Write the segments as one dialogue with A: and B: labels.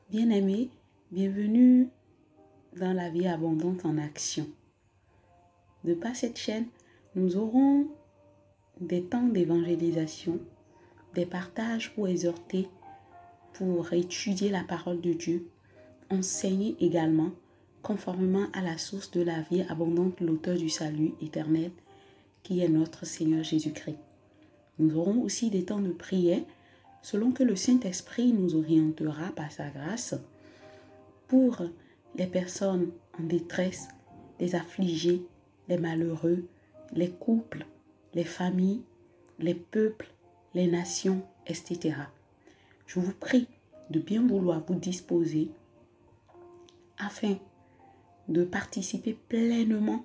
A: Bien-aimés, bienvenue dans la vie abondante en action. De par cette chaîne, nous aurons des temps d'évangélisation, des partages pour exhorter, pour étudier la parole de Dieu, enseigner également, conformément à la source de la vie abondante, l'auteur du salut éternel, qui est notre Seigneur Jésus-Christ. Nous aurons aussi des temps de prière, selon que le Saint-Esprit nous orientera par sa grâce, pour les personnes en détresse, les affligés, les malheureux, les couples, les familles, les peuples, les nations, etc. Je vous prie de bien vouloir vous disposer afin de participer pleinement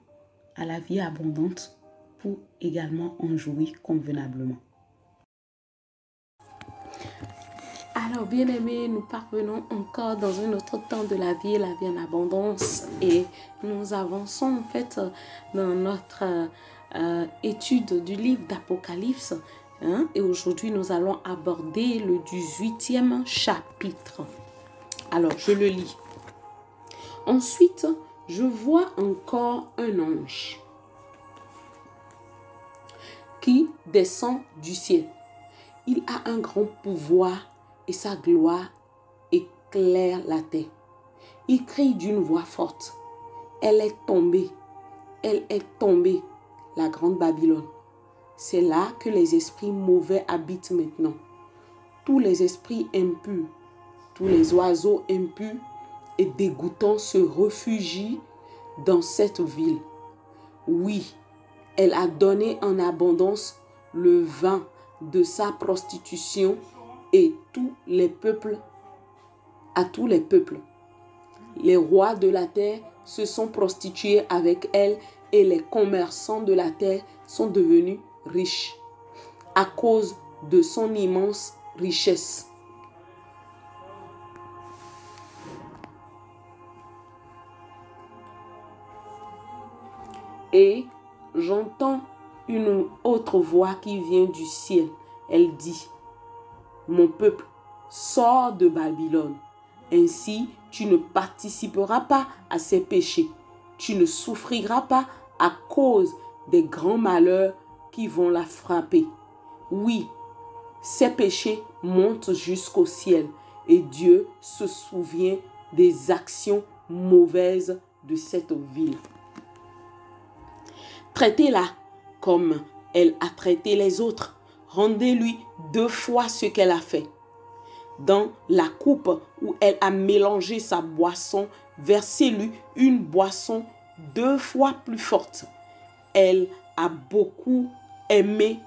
A: à la vie abondante pour également en jouir convenablement. Alors, bien-aimés, nous parvenons encore dans un autre temps de la vie en abondance, et nous avançons en fait dans notre étude du livre d'Apocalypse, et aujourd'hui nous allons aborder le 18e chapitre. Alors, je le lis. Ensuite, je vois encore un ange qui descend du ciel. Il a un grand pouvoir et sa gloire éclaire la terre. Il crie d'une voix forte. Elle est tombée, la grande Babylone. C'est là que les esprits mauvais habitent maintenant. Tous les esprits impurs, tous les oiseaux impurs et dégoûtants se réfugient dans cette ville. Oui, elle a donné en abondance le vin de sa prostitution et à tous les peuples. Les rois de la terre se sont prostitués avec elle et les commerçants de la terre sont devenus riches à cause de son immense richesse. Et j'entends une autre voix qui vient du ciel. Elle dit: mon peuple, sors de Babylone. Ainsi, tu ne participeras pas à ses péchés. Tu ne souffriras pas à cause des grands malheurs qui vont la frapper. Oui, ses péchés montent jusqu'au ciel et Dieu se souvient des actions mauvaises de cette ville. Traitez-la comme elle a traité les autres. Rendez-lui 2 fois ce qu'elle a fait. Dans la coupe où elle a mélangé sa boisson, versez-lui une boisson 2 fois plus forte. Elle a beaucoup aimé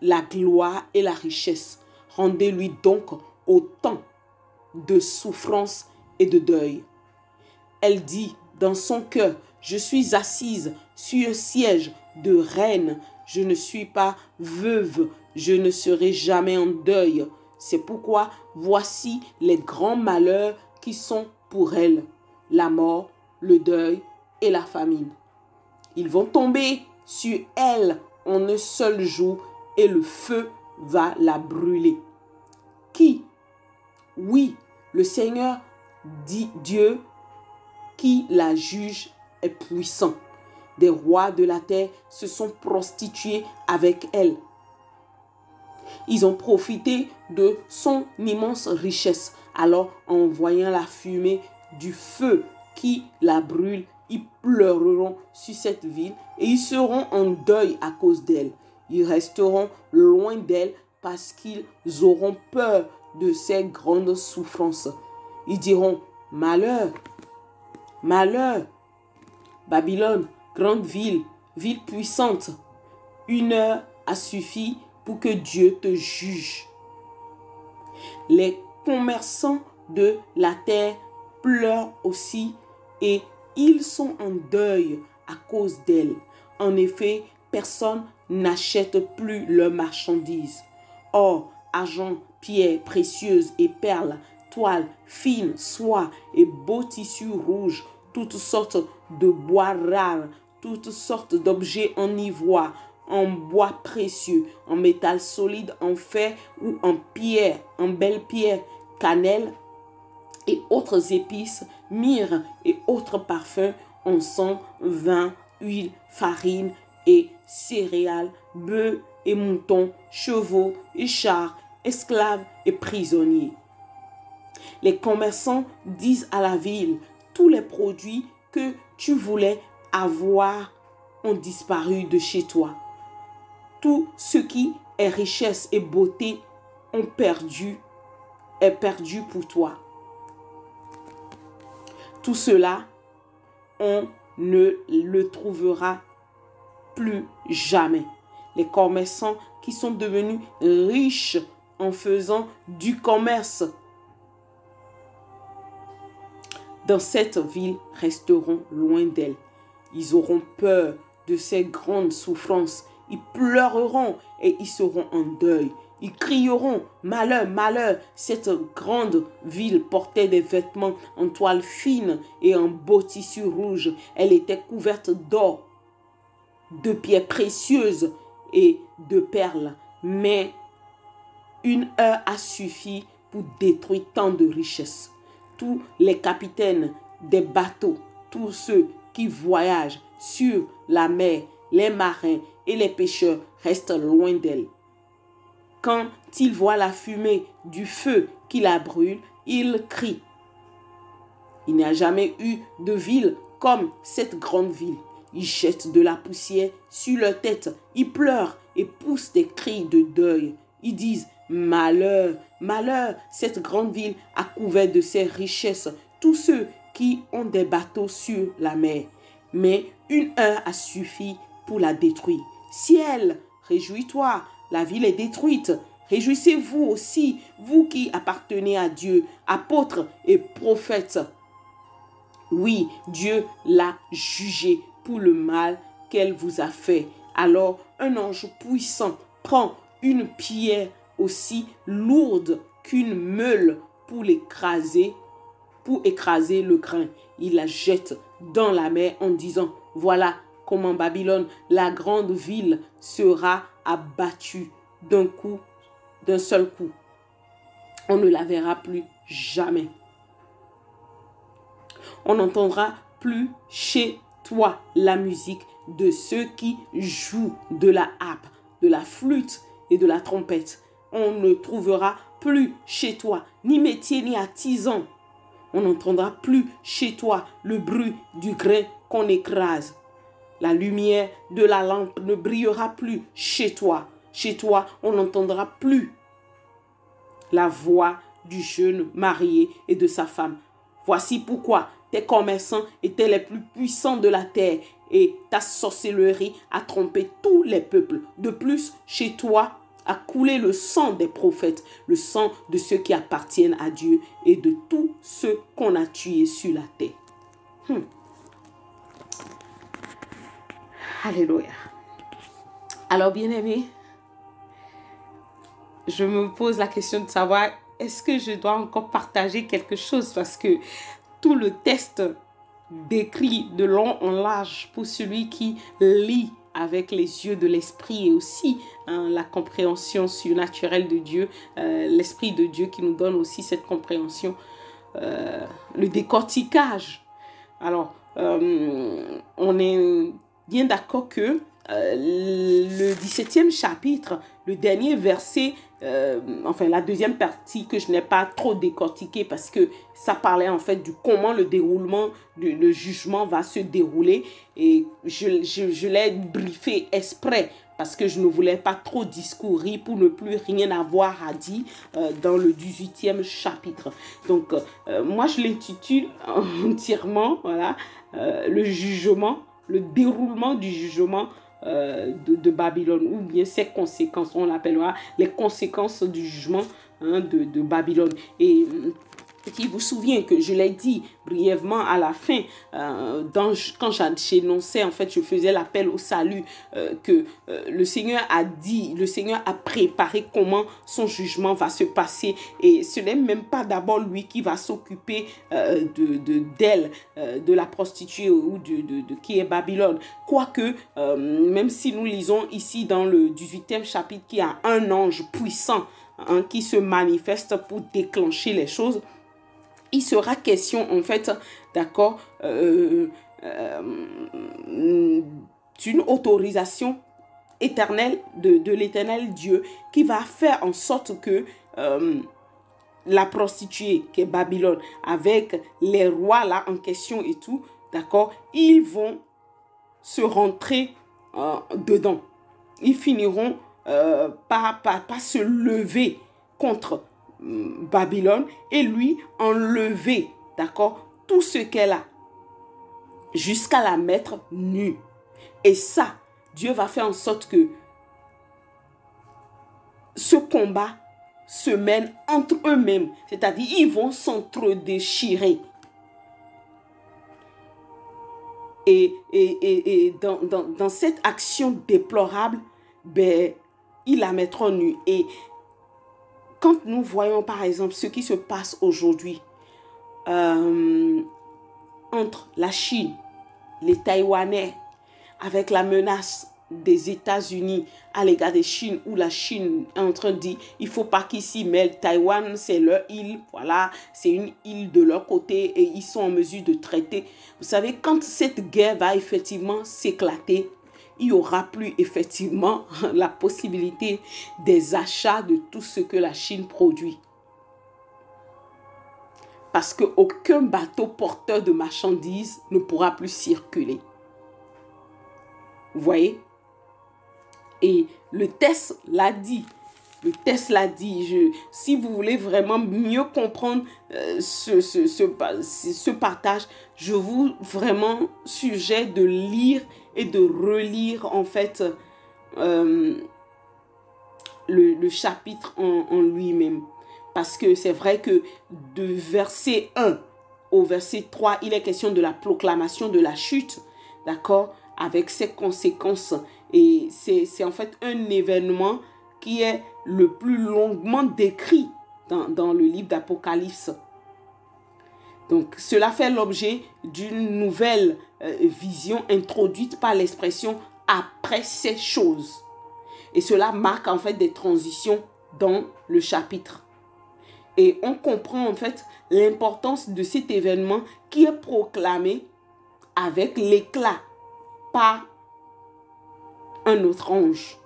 A: la gloire et la richesse. Rendez-lui donc autant de souffrance et de deuil. Elle dit dans son cœur: je suis assise sur un siège de reine. Je ne suis pas veuve. Je ne serai jamais en deuil. C'est pourquoi voici les grands malheurs qui sont pour elle: la mort, le deuil et la famine. Ils vont tomber sur elle en un seul jour et le feu va la brûler. Qui? Oui, le Seigneur dit Dieu qui la juge est puissant. Des rois de la terre se sont prostitués avec elle. Ils ont profité de son immense richesse. Alors, en voyant la fumée du feu qui la brûle, ils pleureront sur cette ville et ils seront en deuil à cause d'elle. Ils resteront loin d'elle parce qu'ils auront peur de ses grandes souffrances. Ils diront: malheur, malheur, Babylone, grande ville, ville puissante. 1 heure a suffi pour que Dieu te juge. Les commerçants de la terre pleurent aussi et ils sont en deuil à cause d'elle. En effet, personne n'achète plus leurs marchandises. Or, argent, pierres précieuses et perles, toiles fines, soie et beaux tissus rouges, toutes sortes de bois rares, toutes sortes d'objets en ivoire, en bois précieux, en métal solide, en fer ou en pierre, en belle pierre, cannelle, et autres épices, myrrhe et autres parfums, encens, vin, huile, farine et céréales, bœufs et moutons, chevaux et chars, esclaves et prisonniers. Les commerçants disent à la ville, tous les produits que tu voulais avoir ont disparu de chez toi. Tout ce qui est richesse et beauté est perdu pour toi. Tout cela, on ne le trouvera plus jamais. Les commerçants qui sont devenus riches en faisant du commerce dans cette ville resteront loin d'elle. Ils auront peur de ces grandes souffrances. Ils pleureront et ils seront en deuil. Ils crieront, malheur, malheur. Cette grande ville portait des vêtements en toile fine et en beau tissu rouge. Elle était couverte d'or, de pierres précieuses et de perles. Mais une heure a suffi pour détruire tant de richesses. Tous les capitaines des bateaux, tous ceux qui voyagent sur la mer, les marins et les pêcheurs restent loin d'elle. Quand ils voient la fumée du feu qui la brûle, ils crient. Il n'y a jamais eu de ville comme cette grande ville. Ils jettent de la poussière sur leur tête, ils pleurent et poussent des cris de deuil. Ils disent « Malheur, malheur, cette grande ville a couvert de ses richesses tous ceux qui ont des bateaux sur la mer. » Mais une heure a suffi pour la détruire. Ciel, réjouis-toi, la ville est détruite. Réjouissez-vous aussi, vous qui appartenez à Dieu, apôtres et prophètes. Oui, Dieu l'a jugée pour le mal qu'elle vous a fait. Alors, un ange puissant prend une pierre aussi lourde qu'une meule pour écraser le grain. Il la jette dans la mer en disant, voilà comment Babylone, la grande ville, sera abattue d'un seul coup. On ne la verra plus jamais. On n'entendra plus chez toi la musique de ceux qui jouent de la harpe, de la flûte et de la trompette. On ne trouvera plus chez toi ni métier ni artisan. On n'entendra plus chez toi le bruit du grain qu'on écrase. La lumière de la lampe ne brillera plus chez toi. Chez toi, on n'entendra plus la voix du jeune marié et de sa femme. Voici pourquoi tes commerçants étaient les plus puissants de la terre et ta sorcellerie a trompé tous les peuples. De plus, chez toi a coulé le sang des prophètes, le sang de ceux qui appartiennent à Dieu et de tous ceux qu'on a tués sur la terre. Alléluia. Alors, bien-aimés, je me pose la question de savoir, est-ce que je dois encore partager quelque chose? Parce que tout le texte décrit de long en large pour celui qui lit avec les yeux de l'esprit et aussi la compréhension surnaturelle de Dieu, l'esprit de Dieu qui nous donne aussi cette compréhension, le décortiquage. Alors, on est bien d'accord que le 17e chapitre, le dernier verset, la deuxième partie que je n'ai pas trop décortiquée parce que ça parlait en fait du comment le déroulement, le jugement va se dérouler et je l'ai briefé exprès parce que je ne voulais pas trop discourir pour ne plus rien avoir à dire dans le 18e chapitre. Donc, moi je l'intitule entièrement, voilà, le jugement, le déroulement du jugement de Babylone, ou bien ses conséquences, on l'appellera les conséquences du jugement de Babylone. Et qui vous souvient que je l'ai dit brièvement à la fin, quand j'annonçais, en fait, je faisais l'appel au salut, que le Seigneur a dit, le Seigneur a préparé comment son jugement va se passer. Et ce n'est même pas d'abord lui qui va s'occuper d'elle, de la prostituée ou de qui est Babylone. Quoique, même si nous lisons ici dans le 18e chapitre qu'il y a un ange puissant qui se manifeste pour déclencher les choses, il sera question, en fait, d'accord, d'une autorisation éternelle de l'éternel Dieu qui va faire en sorte que la prostituée qui est Babylone avec les rois là en question et tout, d'accord, ils vont se rentrer dedans. Ils finiront par se lever contre Babylone et lui enlever, d'accord, tout ce qu'elle a jusqu'à la mettre nue. Et ça, Dieu va faire en sorte que ce combat se mène entre eux-mêmes. C'est-à-dire, ils vont s'entre-déchirer. Et dans cette action déplorable, ben, ils la mettront nue. Et quand nous voyons, par exemple, ce qui se passe aujourd'hui entre la Chine, les Taïwanais, avec la menace des États-Unis à l'égard de Chine, où la Chine est en train de dire il ne faut pas qu'ils s'y mêlent. Taïwan, c'est leur île, voilà, c'est une île de leur côté et ils sont en mesure de traiter. Vous savez, quand cette guerre va effectivement s'éclater, il n'y aura plus effectivement la possibilité des achats de tout ce que la Chine produit. Parce qu'aucun bateau porteur de marchandises ne pourra plus circuler. Vous voyez? Et le test l'a dit. Le test l'a dit. Si vous voulez vraiment mieux comprendre ce partage, je vous vraiment suggère de lire et de relire en fait le chapitre en lui-même. Parce que c'est vrai que de verset 1 au verset 3, il est question de la proclamation de la chute, d'accord, avec ses conséquences. Et c'est en fait un événement qui est le plus longuement décrit dans le livre d'Apocalypse. Donc, cela fait l'objet d'une nouvelle vision introduite par l'expression « après ces choses ». Et cela marque en fait des transitions dans le chapitre. Et on comprend en fait l'importance de cet événement qui est proclamé avec l'éclat par un autre ange.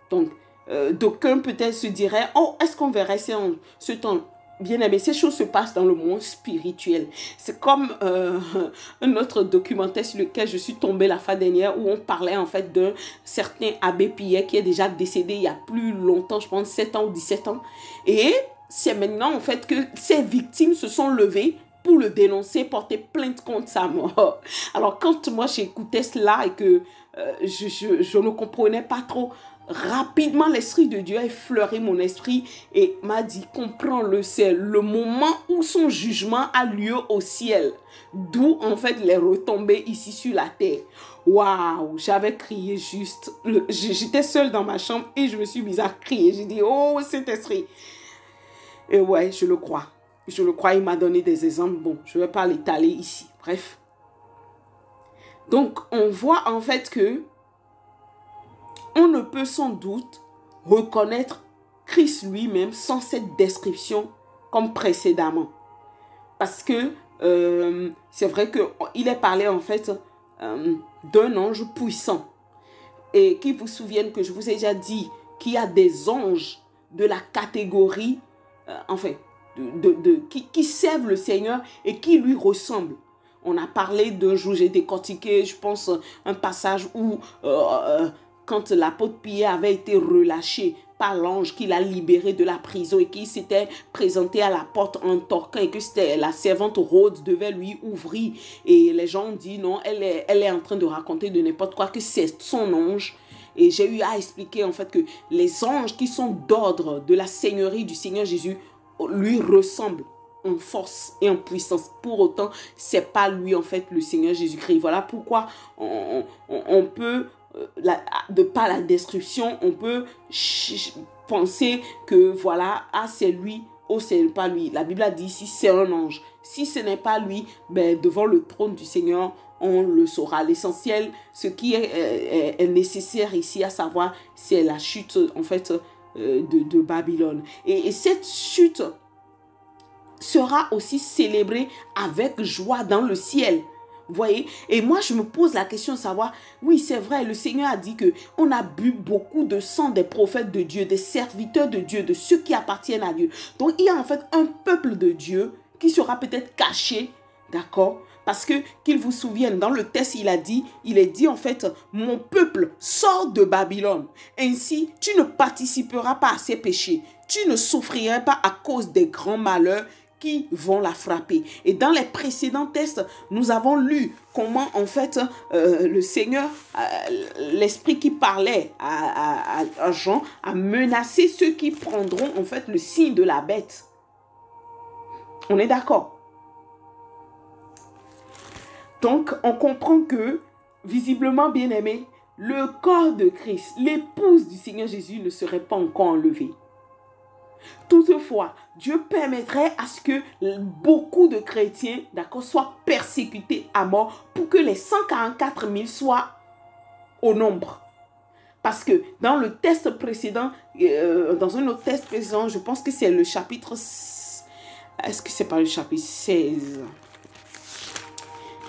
A: Donc, d'aucuns peut-être se diraient, oh, est-ce qu'on verrait ce temps? Bien aimé, ces choses se passent dans le monde spirituel. C'est comme un autre documentaire sur lequel je suis tombée la fois dernière où on parlait en fait d'un certain abbé Pierre qui est déjà décédé il y a plus longtemps, je pense 7 ans ou 17 ans. Et c'est maintenant en fait que ces victimes se sont levées pour le dénoncer, porter plainte contre sa mort. Alors quand moi j'écoutais cela et que je ne comprenais pas trop, rapidement l'Esprit de Dieu a effleuré mon esprit et m'a dit, comprends-le, c'est le moment où son jugement a lieu au ciel, d'où en fait les retombées ici sur la terre. Waouh, j'avais crié juste, j'étais seule dans ma chambre et je me suis mise à crier, j'ai dit, oh Saint-Esprit. Et ouais, je le crois, il m'a donné des exemples, bon, je ne vais pas l'étaler ici, bref. Donc, on voit en fait que on ne peut sans doute reconnaître Christ lui-même sans cette description comme précédemment. Parce que c'est vrai qu'il est parlé en fait d'un ange puissant. Et qu'il vous souvienne que je vous ai déjà dit qu'il y a des anges de la catégorie, enfin, qui servent le Seigneur et qui lui ressemblent. On a parlé d'un jour, j'ai décortiqué, je pense, un passage où quand l'apôtre Pierre avait été relâché par l'ange qui l'a libéré de la prison et qui s'était présenté à la porte en torquant et que c'était la servante Rhodes devait lui ouvrir. Et les gens ont dit non, elle est en train de raconter de n'importe quoi, que c'est son ange. Et j'ai eu à expliquer en fait que les anges qui sont d'ordre de la seigneurie du Seigneur Jésus lui ressemblent en force et en puissance. Pour autant, c'est pas lui en fait le Seigneur Jésus-Christ. Voilà pourquoi on peut, de par la description, on peut penser que voilà, ah c'est lui, oh c'est pas lui. La Bible a dit si c'est un ange. Si ce n'est pas lui, ben, devant le trône du Seigneur, on le saura. L'essentiel, ce qui est nécessaire ici à savoir, c'est la chute en fait de Babylone. Et cette chute sera aussi célébré avec joie dans le ciel. Vous voyez? Et moi, je me pose la question de savoir, oui, c'est vrai, le Seigneur a dit qu'on a bu beaucoup de sang des prophètes de Dieu, des serviteurs de Dieu, de ceux qui appartiennent à Dieu. Donc, il y a en fait un peuple de Dieu qui sera peut-être caché, d'accord? Parce que, qu'il vous souvienne, dans le texte, il est dit en fait, mon peuple sort de Babylone. Ainsi, tu ne participeras pas à ses péchés. Tu ne souffriras pas à cause des grands malheurs qui vont la frapper. Et dans les précédents textes, nous avons lu comment en fait le Seigneur, l'esprit qui parlait à Jean, a menacé ceux qui prendront en fait le signe de la bête. On est d'accord? Donc, on comprend que, visiblement bien aimé, le corps de Christ, l'épouse du Seigneur Jésus ne serait pas encore enlevée. Toutefois, Dieu permettrait à ce que beaucoup de chrétiens, d'accord, soient persécutés à mort pour que les 144 000 soient au nombre. Parce que dans le texte précédent, dans un autre texte précédent, je pense que c'est le chapitre... Est-ce que c'est pas le chapitre 16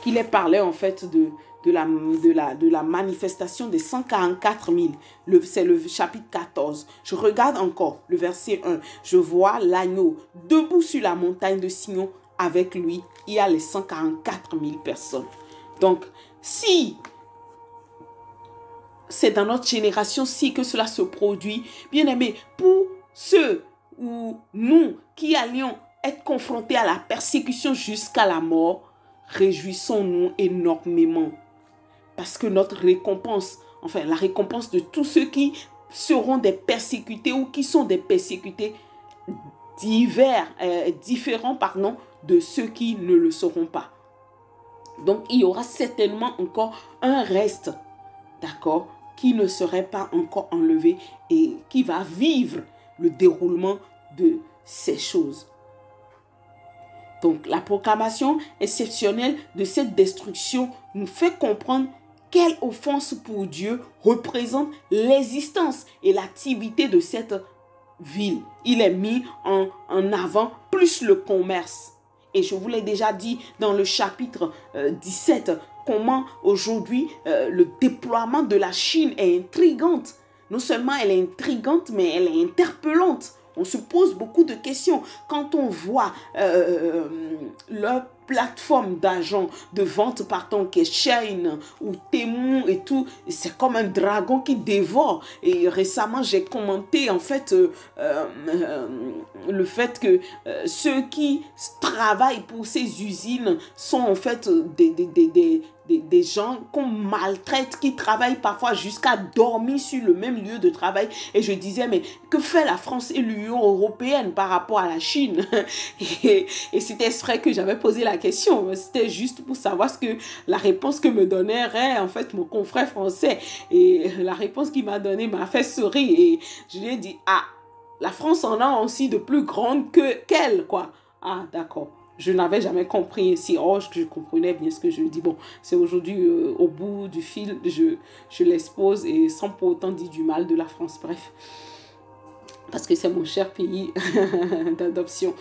A: qu'il est parlé en fait de la manifestation des 144 000. C'est le chapitre 14. Je regarde encore le verset 1. Je vois l'agneau debout sur la montagne de Sion. Avec lui, il y a les 144 000 personnes. Donc, si c'est dans notre génération-ci que cela se produit, bien aimé, pour ceux ou nous qui allions être confrontés à la persécution jusqu'à la mort, réjouissons-nous énormément. Parce que notre récompense, enfin la récompense de tous ceux qui seront des persécutés ou qui sont des persécutés différents de ceux qui ne le seront pas. Donc il y aura certainement encore un reste, d'accord, qui ne serait pas encore enlevé et qui va vivre le déroulement de ces choses. Donc, la proclamation exceptionnelle de cette destruction nous fait comprendre quelle offense pour Dieu représente l'existence et l'activité de cette ville. Il est mis en avant plus le commerce. Et je vous l'ai déjà dit dans le chapitre 17, comment aujourd'hui le déploiement de la Chine est intrigante. Non seulement elle est intrigante, mais elle est interpellante. On se pose beaucoup de questions quand on voit leur plateforme d'argent de vente partant qui est Shein ou Temu et tout. C'est comme un dragon qui dévore. Et récemment, j'ai commenté en fait le fait que ceux qui travaillent pour ces usines sont en fait des gens qu'on maltraite, qui travaillent parfois jusqu'à dormir sur le même lieu de travail. Et je disais, mais que fait la France et l'Union européenne par rapport à la Chine? Et c'était vrai que j'avais posé la question. C'était juste pour savoir la réponse que me donnait en fait mon confrère français. Et la réponse qu'il m'a donnée m'a fait sourire. Et je lui ai dit, ah, la France en a aussi de plus grandes qu'elle, quoi. Ah, d'accord. Je n'avais jamais compris si je comprenais bien ce que je dis. Bon, c'est aujourd'hui au bout du fil, je l'expose et sans pour autant dire du mal de la France. Bref, parce que c'est mon cher pays d'adoption.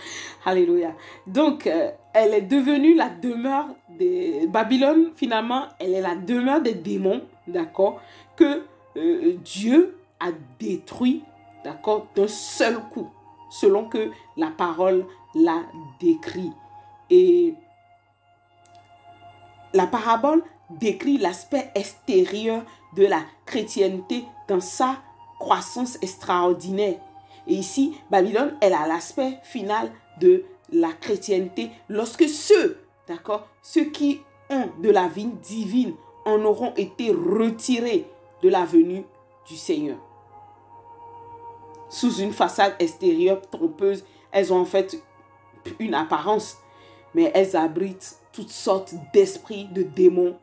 A: Alléluia. Donc, elle est devenue la demeure des... Babylone, finalement, elle est la demeure des démons, d'accord, que Dieu a détruit, d'accord, d'un seul coup, selon que la parole l'a décrit. Et la parabole décrit l'aspect extérieur de la chrétienté dans sa croissance extraordinaire. Et ici, Babylone, elle a l'aspect final de la chrétienté lorsque ceux qui ont de la vie divine en auront été retirés de la venue du Seigneur. Sous une façade extérieure trompeuse, elles ont en fait une apparence, mais elles abritent toutes sortes d'esprits, de démons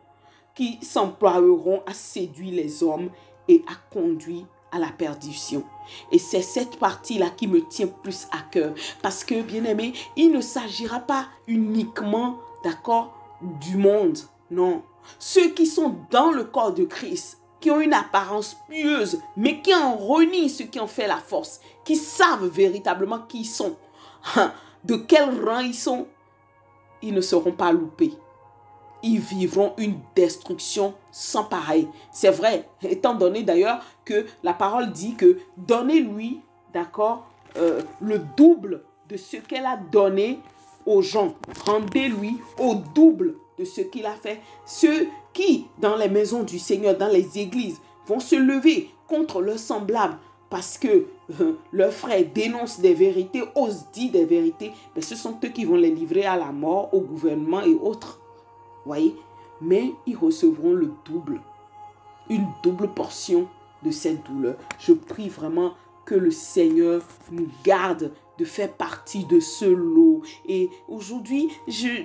A: qui s'emploieront à séduire les hommes et à conduire à la perdition. Et c'est cette partie-là qui me tient plus à cœur. Parce que, bien aimé, il ne s'agira pas uniquement, d'accord, du monde. Non. Ceux qui sont dans le corps de Christ, qui ont une apparence pieuse, mais qui en renient ce qui en fait la force, qui savent véritablement qui ils sont. de quel rang ils sont, ils ne seront pas loupés. Ils vivront une destruction sans pareil. C'est vrai, étant donné d'ailleurs que la parole dit que donnez-lui, d'accord, le double de ce qu'elle a donné aux gens. Rendez-lui au double de ce qu'il a fait. Ceux qui, dans les maisons du Seigneur, dans les églises, vont se lever contre leurs semblables parce que leurs frères dénoncent des vérités, osent dire des vérités, mais ce sont eux qui vont les livrer à la mort, au gouvernement et autres. Voyez, mais ils recevront le double, une double portion de cette douleur. Je prie vraiment que le Seigneur nous garde de faire partie de ce lot. Et aujourd'hui,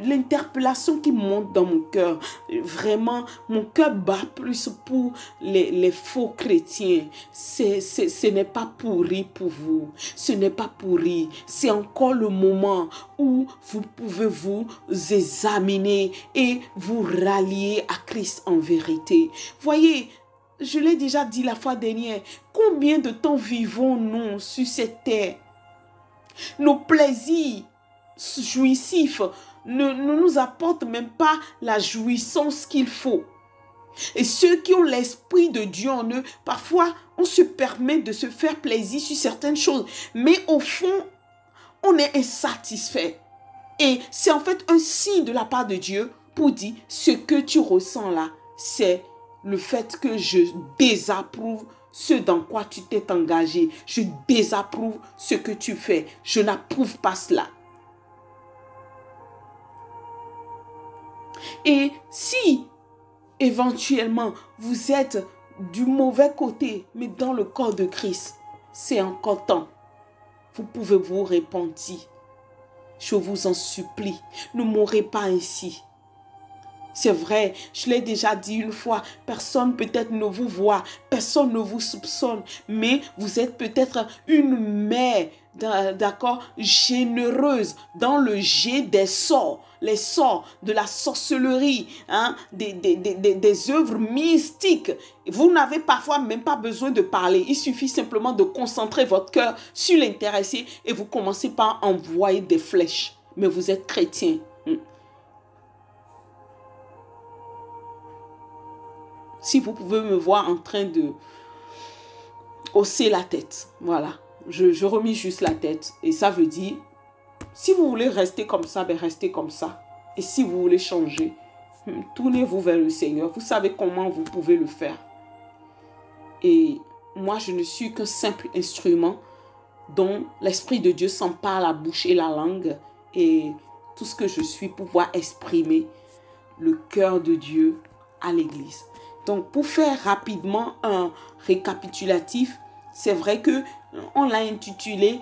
A: l'interpellation qui monte dans mon cœur, vraiment, mon cœur bat plus pour les faux chrétiens. Ce n'est pas pourri pour vous. Ce n'est pas pourri. C'est encore le moment où vous pouvez vous examiner et vous rallier à Christ en vérité. Voyez, je l'ai déjà dit la fois dernière, combien de temps vivons-nous sur cette terre? Nos plaisirs jouissifs ne nous apportent même pas la jouissance qu'il faut. Et ceux qui ont l'esprit de Dieu en eux, parfois, on se permet de se faire plaisir sur certaines choses. Mais au fond, on est insatisfait. Et c'est en fait un signe de la part de Dieu pour dire, ce que tu ressens là, c'est le fait que je désapprouve ce dans quoi tu t'es engagé. Je désapprouve ce que tu fais. Je n'approuve pas cela. Et si éventuellement vous êtes du mauvais côté, mais dans le corps de Christ, c'est encore temps. Vous pouvez vous repentir. Je vous en supplie, ne mourrez pas ainsi. C'est vrai, je l'ai déjà dit une fois, personne peut-être ne vous voit, personne ne vous soupçonne, mais vous êtes peut-être une mère, d'accord, généreuse dans le jet des sorts, les sorts de la sorcellerie, hein, des œuvres mystiques. Vous n'avez parfois même pas besoin de parler, il suffit simplement de concentrer votre cœur sur l'intéressé et vous commencez par envoyer des flèches. Mais vous êtes chrétien. Si vous pouvez me voir en train de hausser la tête, voilà, je remis juste la tête. Et ça veut dire, si vous voulez rester comme ça, ben restez comme ça. Et si vous voulez changer, tournez-vous vers le Seigneur. Vous savez comment vous pouvez le faire. Et moi, je ne suis qu'un simple instrument dont l'Esprit de Dieu s'empare la bouche et la langue. Et tout ce que je suis pour pouvoir exprimer le cœur de Dieu à l'Église. Donc, pour faire rapidement un récapitulatif, c'est vrai que on l'a intitulé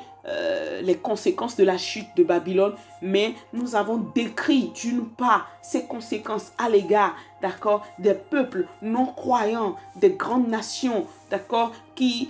A: les conséquences de la chute de Babylone, mais nous avons décrit d'une part ces conséquences à l'égard, d'accord, des peuples non croyants, des grandes nations, d'accord, qui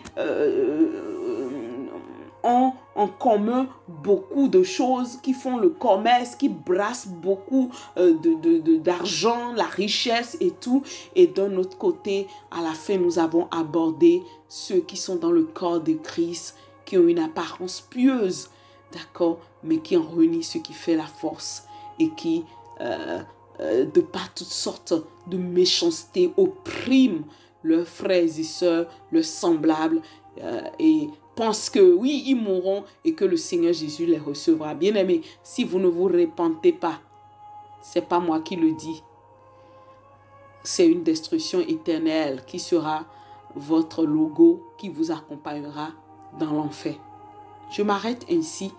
A: ont en commun beaucoup de choses, qui font le commerce, qui brassent beaucoup d'argent, la richesse et tout. Et d'un autre côté, à la fin, nous avons abordé ceux qui sont dans le corps de Christ, qui ont une apparence pieuse, d'accord, mais qui en renient ce qui fait la force et qui, de par toutes sortes de méchanceté, oppriment leurs frères et sœurs, leurs semblables, et pensent que oui, ils mourront et que le Seigneur Jésus les recevra. Bien-aimés, si vous ne vous repentez pas, c'est pas moi qui le dis. C'est une destruction éternelle qui sera votre logo, qui vous accompagnera dans l'enfer. Je m'arrête ainsi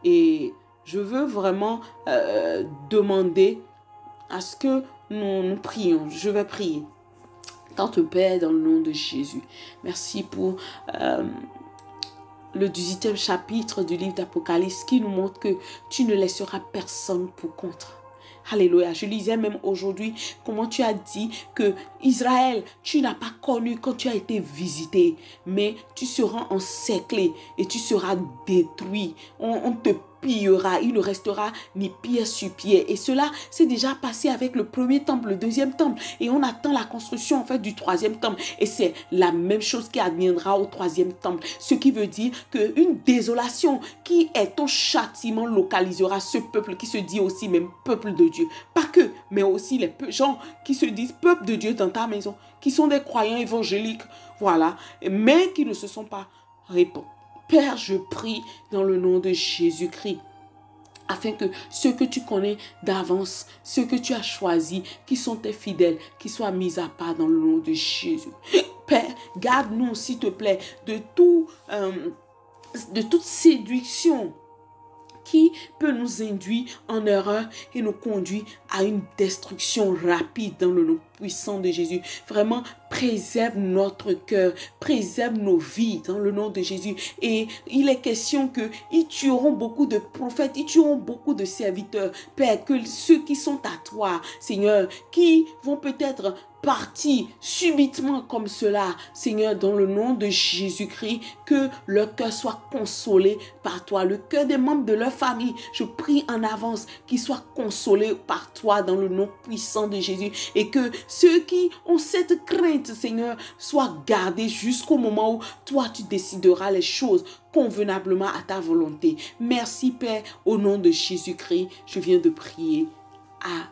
A: et je veux vraiment demander à ce que nous prions. Je vais prier. Tante Père, dans le nom de Jésus, merci pour le 18e chapitre du livre d'Apocalypse qui nous montre que tu ne laisseras personne pour contre. Alléluia. Je lisais même aujourd'hui comment tu as dit que Israël, tu n'as pas connu quand tu as été visité, mais tu seras encerclé et tu seras détruit. On te pillera, il ne restera ni pierre sur pierre. Et cela s'est déjà passé avec le premier temple, le deuxième temple. Et on attend la construction en fait du troisième temple. Et c'est la même chose qui adviendra au troisième temple. Ce qui veut dire qu'une désolation qui est ton châtiment localisera ce peuple qui se dit aussi même peuple de Dieu. Pas que, mais aussi les gens qui se disent peuple de Dieu dans ta maison, qui sont des croyants évangéliques, voilà, mais qui ne se sont pas répandus. Père, je prie dans le nom de Jésus-Christ, afin que ceux que tu connais d'avance, ceux que tu as choisis, qui sont tes fidèles, qui soient mis à part dans le nom de Jésus. Père, garde-nous, s'il te plaît, de toute séduction qui peut nous induire en erreur et nous conduire à une destruction rapide dans le nom puissant de Jésus. Vraiment, préserve notre cœur, préserve nos vies dans le nom de Jésus. Et il est question que ils tueront beaucoup de prophètes, ils tueront beaucoup de serviteurs. Père, que ceux qui sont à toi, Seigneur, qui vont peut-être partir subitement comme cela, Seigneur, dans le nom de Jésus-Christ, que leur cœur soit consolé par toi, le cœur des membres de leur famille, je prie en avance qu'ils soient consolés par toi dans le nom puissant de Jésus, et que ceux qui ont cette crainte, Seigneur, soient gardés jusqu'au moment où toi tu décideras les choses convenablement à ta volonté. Merci Père, au nom de Jésus-Christ, je viens de prier.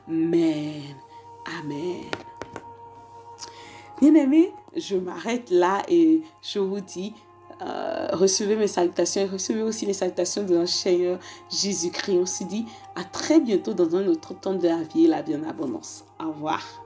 A: Amen. Amen. Bien-aimés, je m'arrête là et je vous dis, recevez mes salutations et recevez aussi les salutations de notre Seigneur Jésus-Christ. On se dit à très bientôt dans un autre temps de la vie et la vie en abondance. Au revoir.